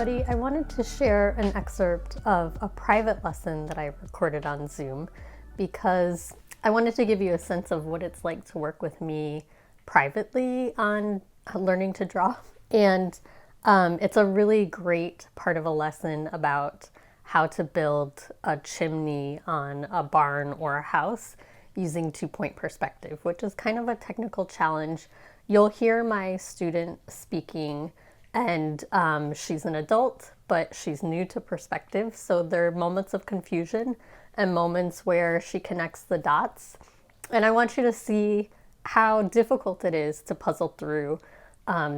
everybody. I wanted to share an excerpt of a private lesson that I recorded on Zoom because I wanted to give you a sense of what it's like to work with me privately on learning to draw. And it's a really great part of a lesson about how to build a chimney on a barn or a house using two-point perspective, which is kind of a technical challenge. You'll hear my student speaking, and she's an adult, but she's new to perspective. So there are moments of confusion and moments where she connects the dots. And I want you to see how difficult it is to puzzle through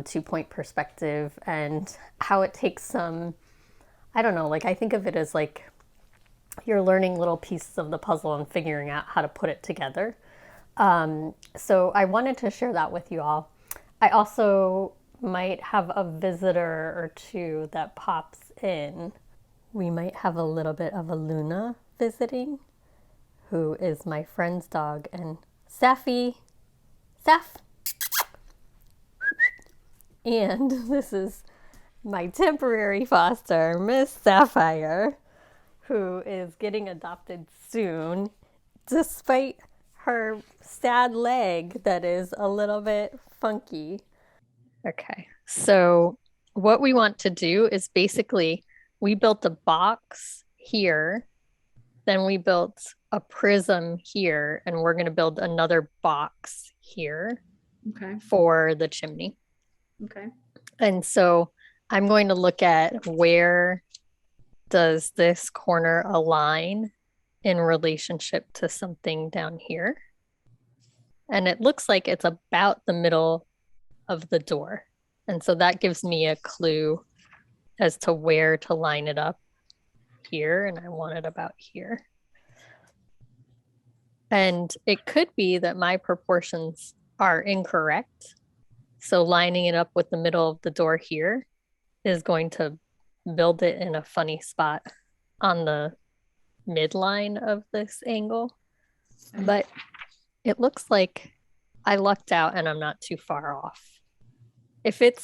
two-point perspective and how it takes some, I don't know, like I think of it as like you're learning little pieces of the puzzle and figuring out how to put it together. So I wanted to share that with you all. I also might have a visitor or two that pops in. We might have a little bit of a Luna visiting, who is my friend's dog, and Safi. Saf. And this is my temporary foster, Miss Sapphire, who is getting adopted soon, despite her sad leg that is a little bit funky. Okay, so what we want to do is basically we built a box here, then we built a prism here, and we're going to build another box here for the chimney. Okay. And so I'm going to look at where does this corner align in relationship to something down here. And it looks like it's about the middle of the door. And so that gives me a clue as to where to line it up here. And I want it about here. And it could be that my proportions are incorrect. So lining it up with the middle of the door here is going to build it in a funny spot on the midline of this angle. But it looks like I lucked out and I'm not too far off. If it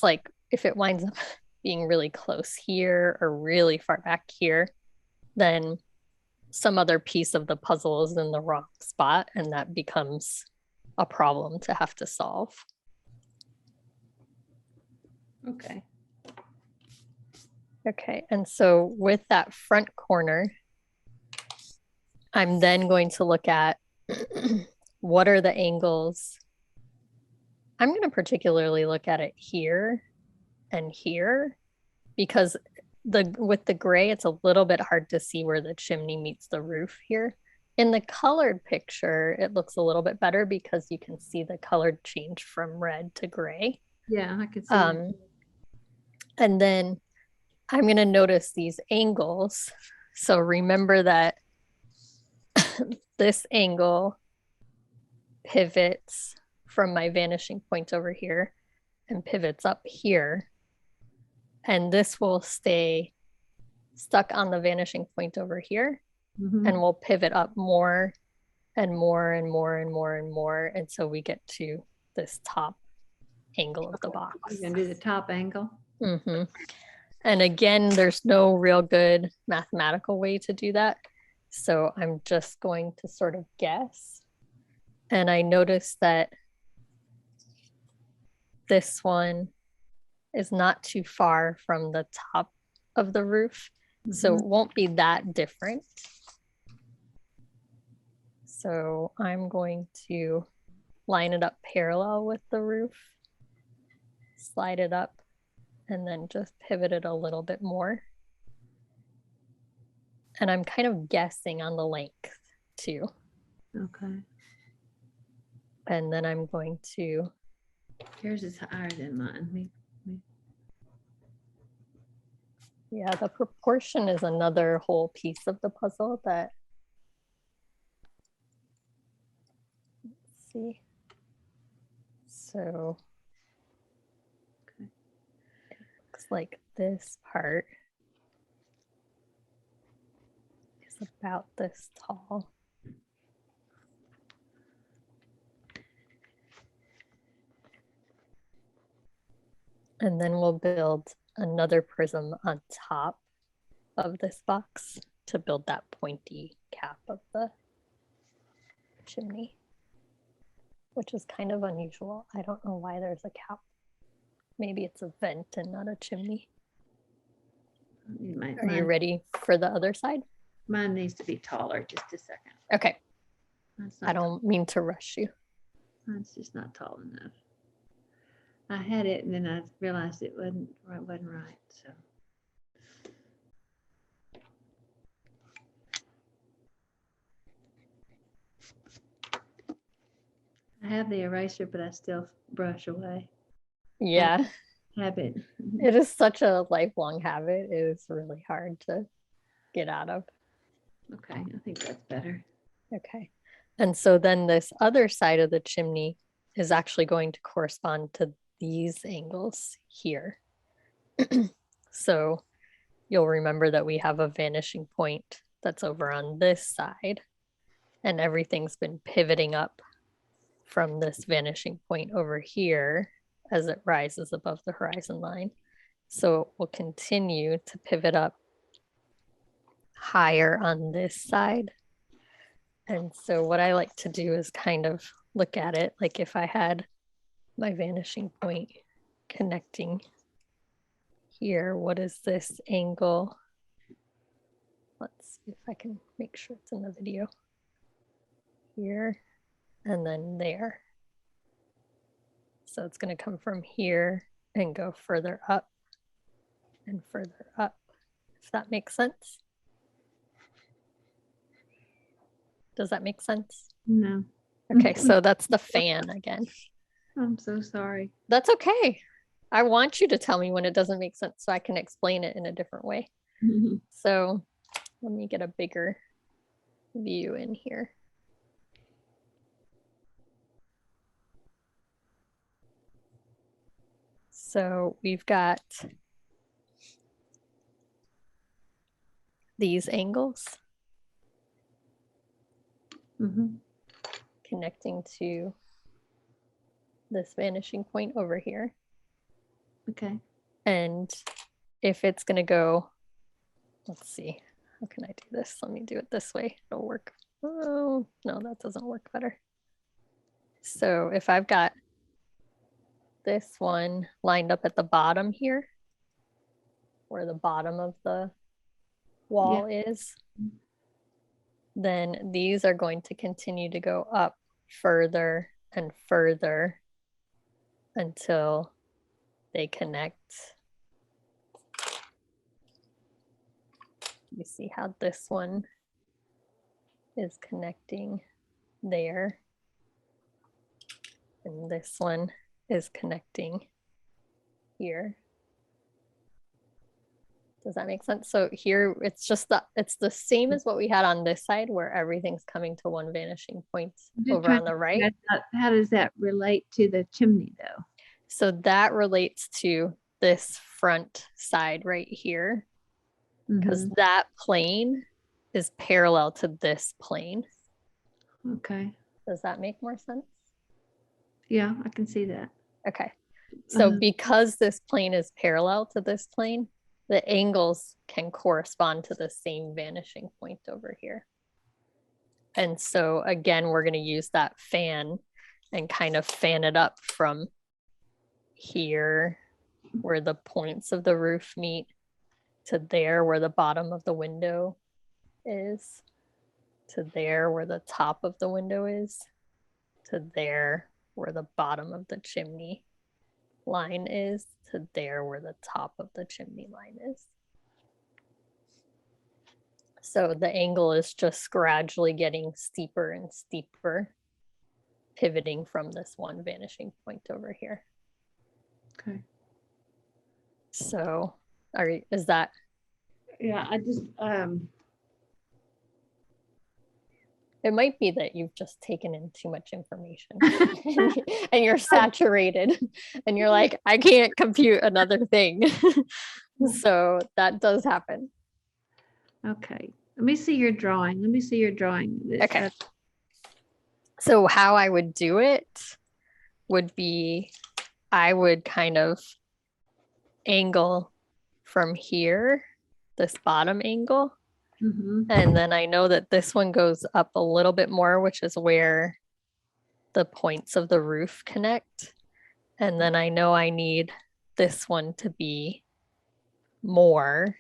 winds up being really close here or really far back here, then some other piece of the puzzle is in the wrong spot, and that becomes a problem to have to solve. Okay. Okay, and so with that front corner, I'm then going to look at what are the angles. I'm going to particularly look at it here and here because with the gray, it's a little bit hard to see where the chimney meets the roof here. In the colored picture, it looks a little bit better because you can see the color change from red to gray. Yeah, I could see that. And then I'm going to notice these angles. So remember that this angle pivots from my vanishing point over here and pivots up here. And this will stay stuck on the vanishing point over here. Mm-hmm. And we'll pivot up more and more and more and more and more. And so we get to this top angle of the box. You're going to do the top angle? Mm-hmm. And again, there's no real good mathematical way to do that. So I'm just going to sort of guess. And I noticed that this one is not too far from the top of the roof. Mm-hmm. So it won't be that different. So I'm going to line it up parallel with the roof, slide it up, and then just pivot it a little bit more. And I'm kind of guessing on the length too. Okay. And then I'm going to... Yours is higher than mine. Yeah, the proportion is another whole piece of the puzzle that... Let's see. So... Okay. It looks like this part is about this tall. And then we'll build another prism on top of this box to build that pointy cap of the chimney, which is kind of unusual. I don't know why there's a cap. Maybe it's a vent and not a chimney. Are you ready for the other side? Mine needs to be taller. Just a second. Okay. I don't mean to rush you. Mine's just not tall enough. I had it and then I realized it wasn't right. So. I have the eraser, but I still brush away. Yeah. Habit. It is such a lifelong habit. It is really hard to get out of. Okay, I think that's better. Okay. And so then this other side of the chimney is actually going to correspond to these angles here. So you'll remember that we have a vanishing point that's over on this side, and everything's been pivoting up from this vanishing point over here as it rises above the horizon line. So it will continue to pivot up higher on this side. And so what I like to do is kind of look at it like if I had my vanishing point connecting here, what is this angle? Let's see if I can make sure it's in the video. Here and then there. So it's going to come from here and go further up and further up, if that makes sense. Does that make sense? No. Okay, so that's the fan again. I'm so sorry. That's okay. I want you to tell me when it doesn't make sense so I can explain it in a different way. So let me get a bigger view in here. So we've got these angles connecting to this vanishing point over here. Okay. And if it's going to go, let's see, how can I do this? Let me do it this way. It'll work. Oh, no, that doesn't work better. So if I've got this one lined up at the bottom here, where the bottom of the wall is, then these are going to continue to go up further and further until they connect. You see how this one is connecting there, and this one is connecting here. Does that make sense? So here it's just it's the same as what we had on this side where everything's coming to one vanishing point over on the right. How does that relate to the chimney though? So that relates to this front side right here, because that plane is parallel to this plane. Okay. Does that make more sense? Yeah, I can see that. Okay. So because this plane is parallel to this plane, the angles can correspond to the same vanishing point over here. And so again, we're going to use that fan and kind of fan it up from here where the points of the roof meet to there where the bottom of the window is, to there where the top of the window is, to there where the bottom of the chimney line is, to there where the top of the chimney line is. So the angle is just gradually getting steeper and steeper, pivoting from this one vanishing point over here. Okay. So is that? Yeah, I just it might be that you've just taken in too much information and you're saturated and you're like, I can't compute another thing. So that does happen. Okay. Let me see your drawing. Okay. So how I would do it would be I would kind of angle from here, this bottom angle. Mm-hmm. And then I know that this one goes up a little bit more, which is where the points of the roof connect. And then I know I need this one to be more.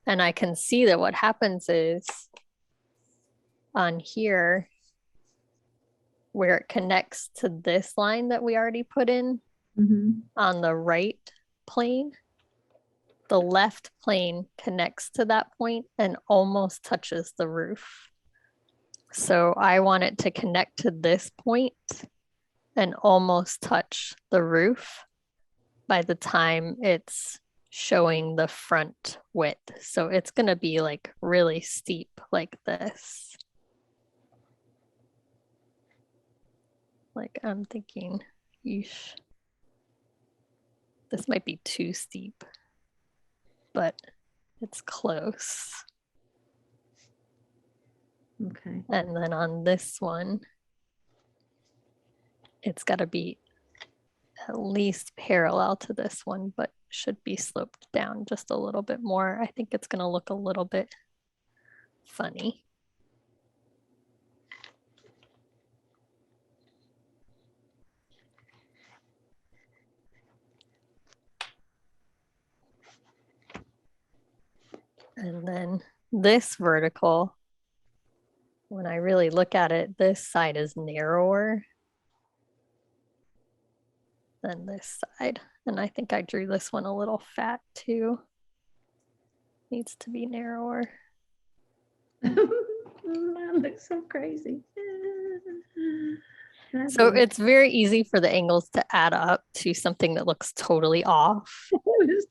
And I can see that what happens is on here, where it connects to this line that we already put in on the right plane, the left plane connects to that point and almost touches the roof. So I want it to connect to this point and almost touch the roof by the time it's showing the front width. So it's going to be like really steep like this. Like I'm thinking, yeesh, this might be too steep, but it's close. Okay. And then on this one, it's got to be at least parallel to this one, but should be sloped down just a little bit more. I think it's going to look a little bit funny. And then this vertical, when I really look at it, this side is narrower than this side. And I think I drew this one a little fat too. Needs to be narrower. Mine looks so crazy. So it's very easy for the angles to add up to something that looks totally off.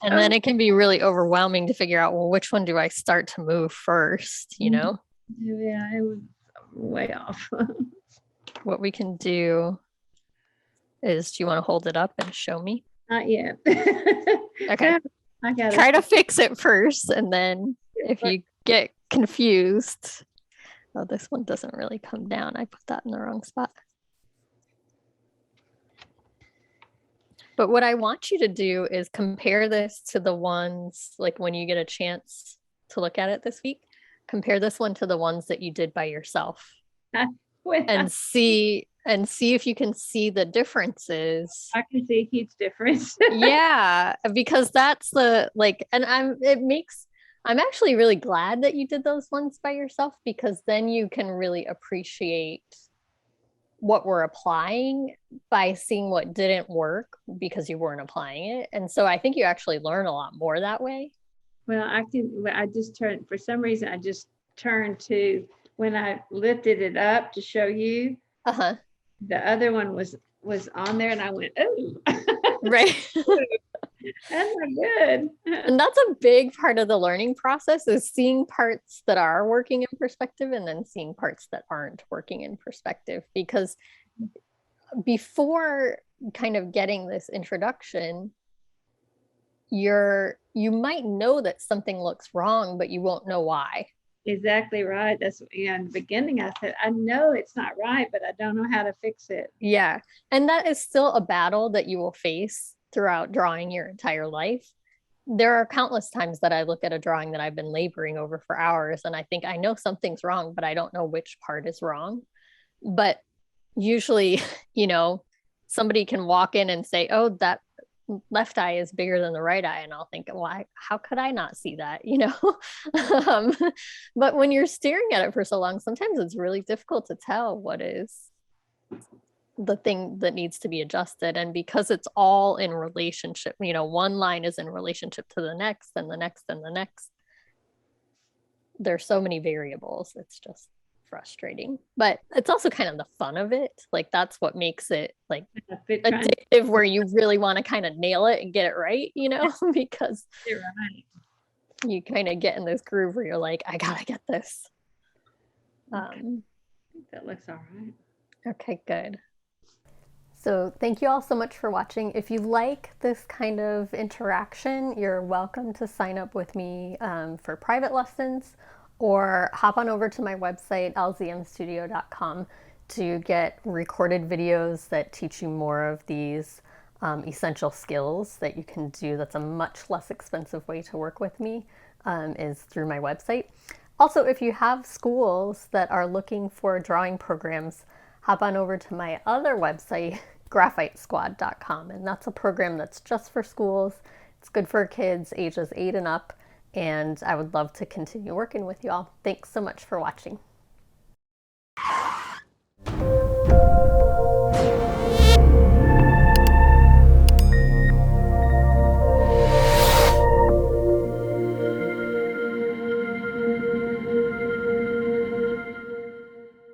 And then it can be really overwhelming to figure out, well, which one do I start to move first, you know? Yeah, it was way off. What we can do is, do you want to hold it up and show me? Not yet. Okay. I got Try to fix it first, and then if you get confused, oh, this one doesn't really come down. I put that in the wrong spot. But what I want you to do is compare this to the ones, like when you get a chance to look at it this week, compare this one to the ones that you did by yourself and see if you can see the differences. I can see a huge difference. Yeah, because that's the like, and I'm actually really glad that you did those ones by yourself, because then you can really appreciate what we're applying by seeing what didn't work because you weren't applying it. And so I think you actually learn a lot more that way. Well, I just turned, for some reason, I just turned to, when I lifted it up to show you, the other one was on there and I went, oh, right. That's not good. And that's a big part of the learning process, is seeing parts that are working in perspective and then seeing parts that aren't working in perspective. Because before kind of getting this introduction, you might know that something looks wrong, but you won't know why. Exactly right. That's, in the beginning I said, I know it's not right, but I don't know how to fix it. Yeah. And that is still a battle that you will face throughout drawing your entire life. There are countless times that I look at a drawing that I've been laboring over for hours and I think I know something's wrong, but I don't know which part is wrong. But usually, somebody can walk in and say, oh, that left eye is bigger than the right eye. And I'll think, why, how could I not see that? But when you're staring at it for so long, sometimes it's really difficult to tell what is the thing that needs to be adjusted. And because it's all in relationship, one line is in relationship to the next and the next and the next, there's so many variables. It's just frustrating, but it's also kind of the fun of it. Like that's what makes it like addictive, where you really want to kind of nail it and get it right, because you kind of get in this groove where you're like, I gotta get this. I think that looks all right. Okay, good. So thank you all so much for watching. If you like this kind of interaction, you're welcome to sign up with me for private lessons, or hop on over to my website, lzmstudio.com, to get recorded videos that teach you more of these essential skills that you can do that's a much less expensive way to work with me is through my website. Also, if you have schools that are looking for drawing programs, hop on over to my other website, graphitesquad.com, and that's a program that's just for schools. It's good for kids ages 8 and up, and I would love to continue working with you all. Thanks so much for watching.